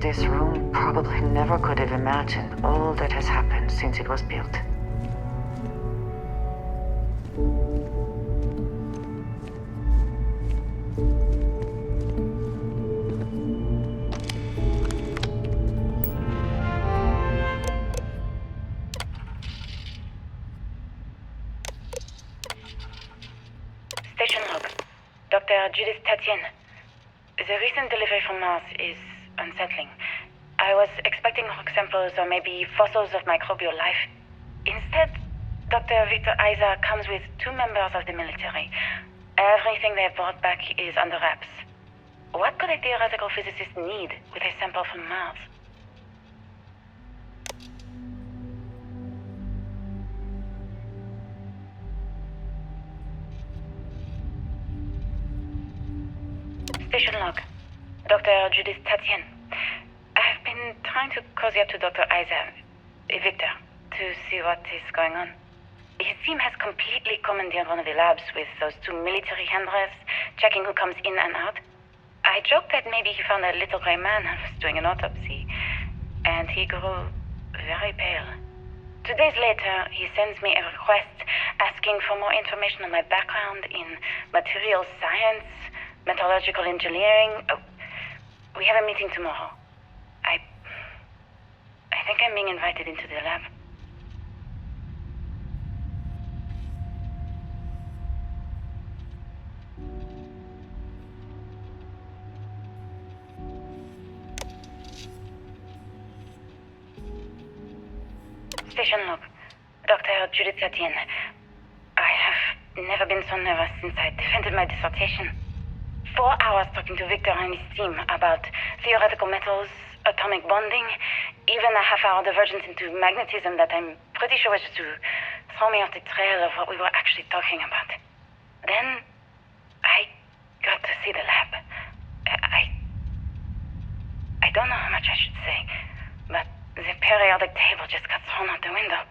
This room probably never could have imagined all that has happened since it was built. Station log. Dr. Judith Tatienne. The recent delivery from Mars is unsettling. I was expecting rock samples or maybe fossils of microbial life. Instead, Dr. Victor Isa comes with 2 members of the military. Everything they've brought back is under wraps. What could a theoretical physicist need with a sample from Mars? Station log. Dr. Judith Tatienne. I've been trying to cozy up to Dr. Isa, Victor, to see what is going on. His team has completely commandeered one of the labs with those 2 military handlers, checking who comes in and out. I joked that maybe he found a little gray man and was doing an autopsy, and he grew very pale. 2 days later, he sends me a request asking for more information on my background in materials science, metallurgical engineering. Oh, we have a meeting tomorrow. I think I'm being invited into the lab. Station log. Dr. Judith Tatienne. I have never been so nervous since I defended my dissertation. 4 hours talking to Victor and his team about theoretical metals, atomic bonding, even a half-hour divergence into magnetism that I'm pretty sure was just to throw me off the trail of what we were actually talking about. Then, I got to see the lab. I don't know how much I should say, but the periodic table just got thrown out the window.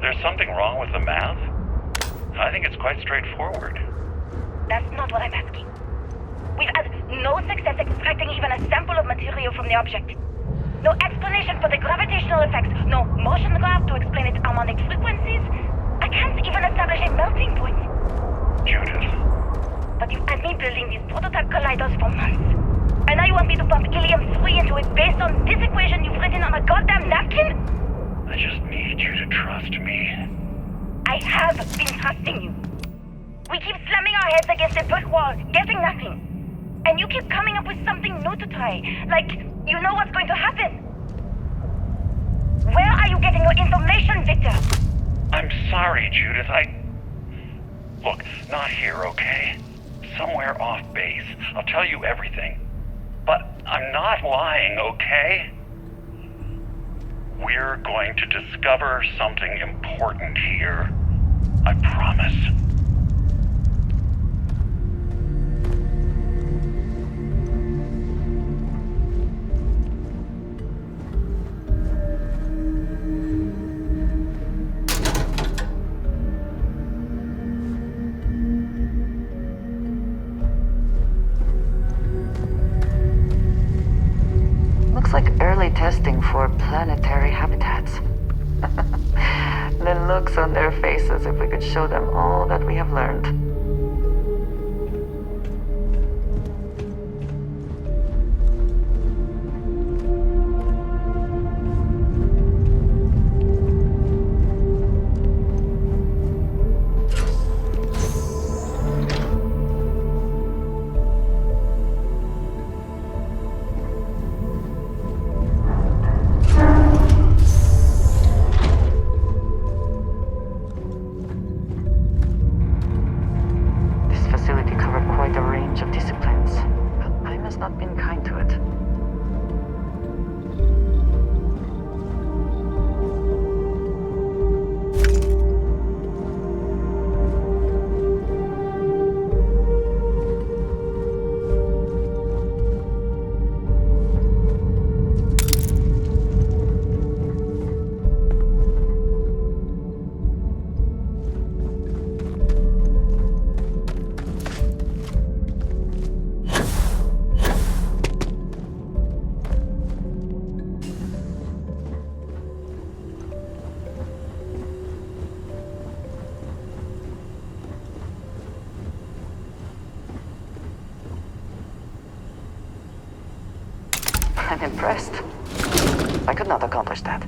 There's something wrong with the math? I think it's quite straightforward. That's not what I'm asking. We've had no success extracting even a sample of material from the object. No explanation for the gravitational effects, no motion graph to explain its harmonic frequencies. I can't even establish a melting point. Judith. But you've had me building these prototype colliders for months. And now you want me to pump helium-3 into it based on this equation you've written on a goddamn napkin? I just need you to trust me. I have been trusting you. We keep slamming our heads against a brick wall, getting nothing. And you keep coming up with something new to try. Like, you know what's going to happen. Where are you getting your information, Victor? I'm sorry, Judith. Look, not here, okay? Somewhere off base. I'll tell you everything. But I'm not lying, okay? We're going to discover something important here. I promise. Looks like early testing for planetary habitats. The looks on their faces if we could show them all that we have learned. Of disciplines, but time has not been kind to it. I'm impressed. I could not accomplish that.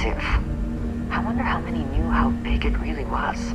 massive. I wonder how many knew how big it really was.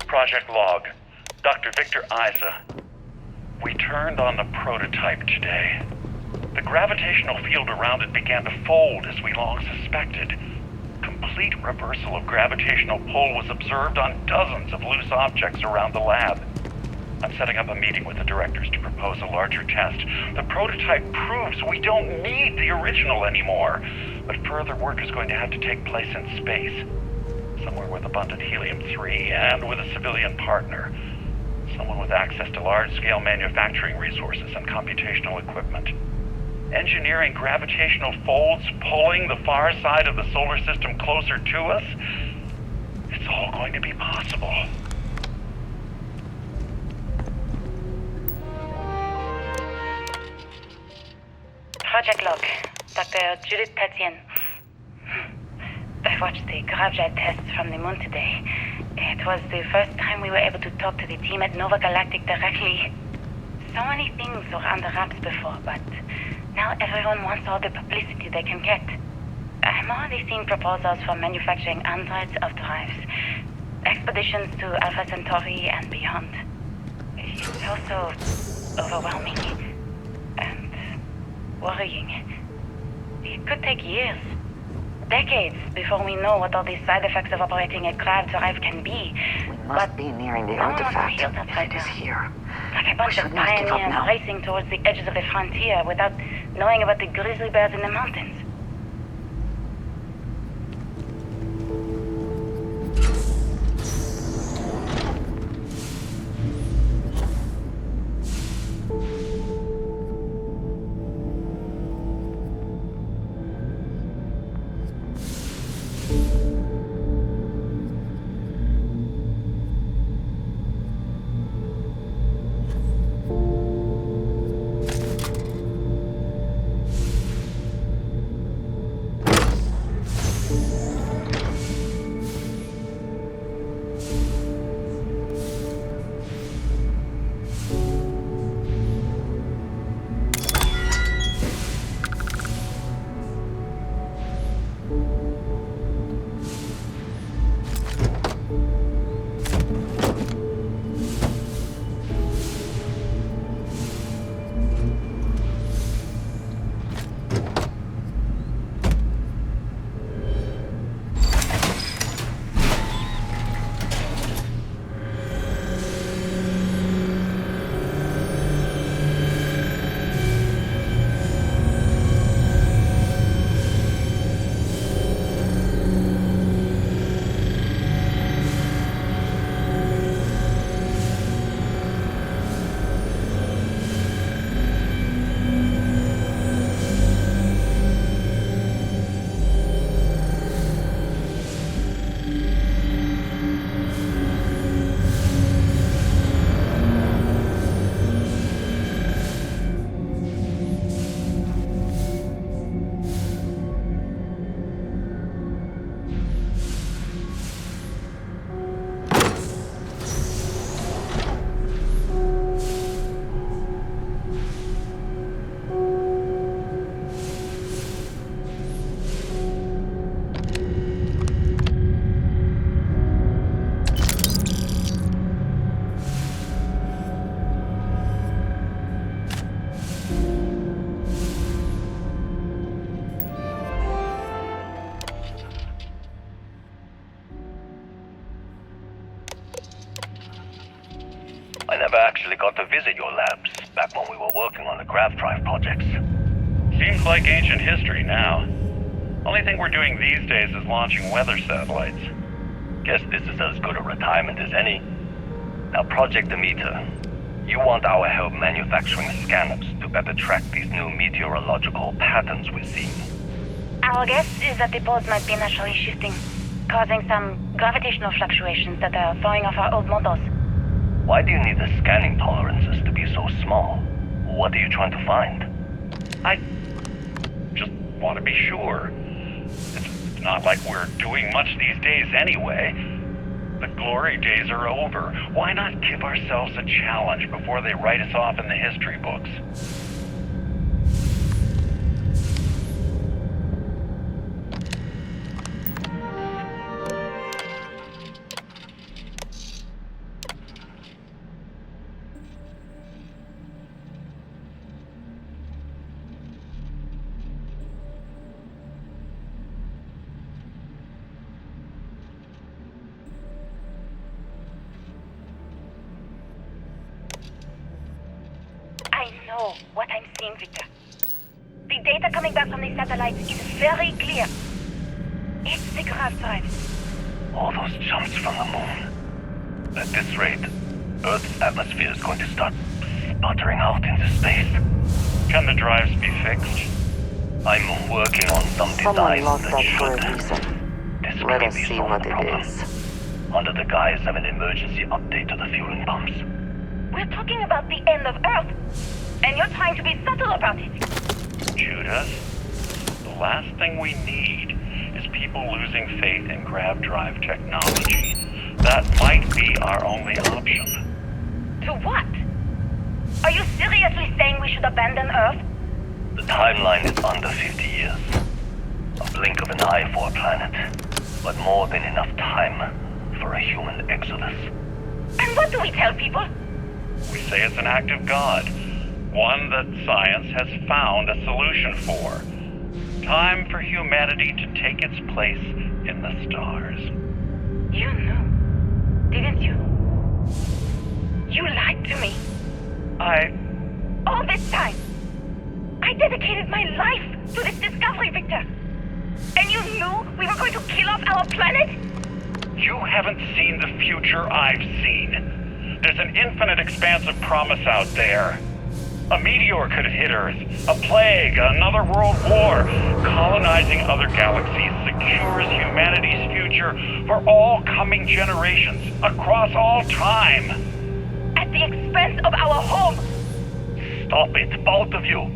Project log. Dr. Victor Isa. We turned on the prototype today. The gravitational field around it began to fold as we long suspected. Complete reversal of gravitational pull was observed on dozens of loose objects around the lab. I'm setting up a meeting with the directors to propose a larger test. The prototype proves we don't need the original anymore, but further work is going to have to take place in space. Somewhere with abundant helium-3 and with a civilian partner. Someone with access to large-scale manufacturing resources and computational equipment. Engineering gravitational folds pulling the far side of the solar system closer to us? It's all going to be possible. Project log. Dr. Judith Tatien. I watched the gravjet tests from the moon today. It was the first time we were able to talk to the team at Nova Galactic directly. So many things were under wraps before, but now everyone wants all the publicity they can get. I'm already seeing proposals for manufacturing hundreds of drives, expeditions to Alpha Centauri and beyond. It's also overwhelming and worrying. It could take years, decades, before we know what all the side effects of operating a grav drive can be. We must be nearing the artifact. It is here. Like a bunch of pioneers racing towards the edges of the frontier without knowing about the grizzly bears in the mountains. I never actually got to visit your labs back when we were working on the grav drive projects. Seems like ancient history now. Only thing we're doing these days is launching weather satellites. Guess this is as good a retirement as any. Now, Project Demeter, you want our help manufacturing scanners to better track these new meteorological patterns we're seeing. Our guess is that the poles might be naturally shifting, causing some gravitational fluctuations that are throwing off our old models. Why do you need the scanning tolerances to be so small? What are you trying to find? I just want to be sure. It's not like we're doing much these days anyway. The glory days are over. Why not give ourselves a challenge before they write us off in the history books? I know what I'm seeing, Victor. The data coming back from the satellites is very clear. It's the grav drive. All those jumps from the moon. At this rate, Earth's atmosphere is going to start sputtering out into space. Can the drives be fixed? I'm working on some Someone designs lost that that for a should reason. Let discreetly us see solve what the it problem. is. Under the guise of an emergency update to the fueling pumps. We're talking about the end of Earth, and you're trying to be subtle about it. Judith, the last thing we need is people losing faith in grav drive technology. That might be our only option. To what? Are you seriously saying we should abandon Earth? The timeline is under 50 years. A blink of an eye for a planet, but more than enough time for a human exodus. And what do we tell people? We say it's an act of God, one that science has found a solution for. Time for humanity to take its place in the stars. You knew, didn't you? You lied to me. All this time. I dedicated my life to this discovery, Victor. And you knew we were going to kill off our planet? You haven't seen the future I've seen. There's an infinite expanse of promise out there. A meteor could hit Earth, a plague, another world war. Colonizing other galaxies secures humanity's future for all coming generations, across all time. At the expense of our home. Stop it, both of you!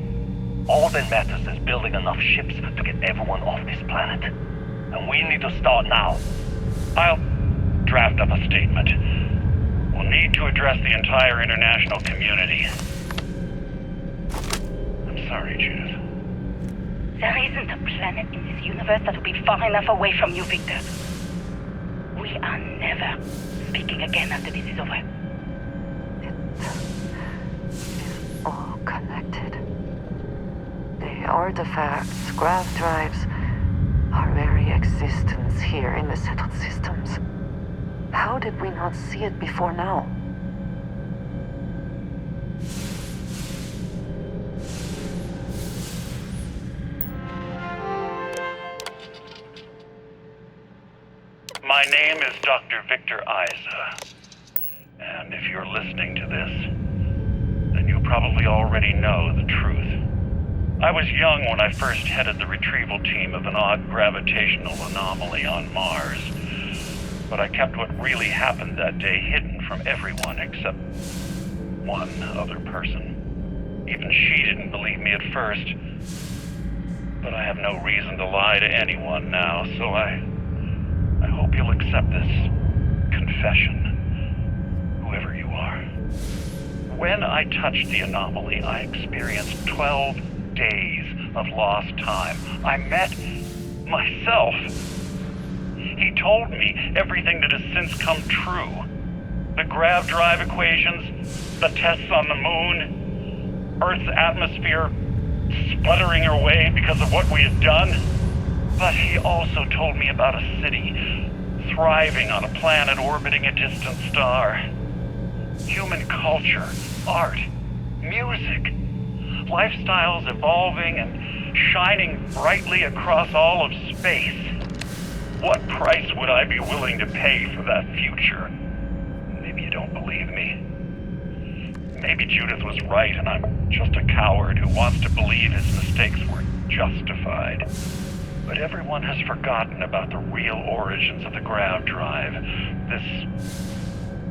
All that matters is building enough ships to get everyone off this planet. And we need to start now. I'll draft up a statement. We'll need to address the entire international community. I'm sorry, Judith. There isn't a planet in this universe that will be far enough away from you, Victor. We are never speaking again after this is over. It's all connected. The artifacts, grav drives, our very existence here in the settled systems. How did we not see it before now? My name is Dr. Victor Isa. And if you're listening to this, then you probably already know the truth. I was young when I first headed the retrieval team of an odd gravitational anomaly on Mars. But I kept what really happened that day hidden from everyone except one other person. Even she didn't believe me at first. But I have no reason to lie to anyone now, so I hope you'll accept this confession, whoever you are. When I touched the anomaly, I experienced 12 days of lost time. I met myself. He told me everything that has since come true. The grav drive equations, the tests on the moon, Earth's atmosphere sputtering away because of what we had done. But he also told me about a city thriving on a planet orbiting a distant star. Human culture, art, music, lifestyles evolving and shining brightly across all of space. What price would I be willing to pay for that future? Maybe you don't believe me. Maybe Judith was right and I'm just a coward who wants to believe his mistakes were justified. But everyone has forgotten about the real origins of the grav drive. This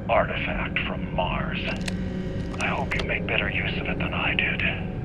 artifact from Mars. I hope you make better use of it than I did.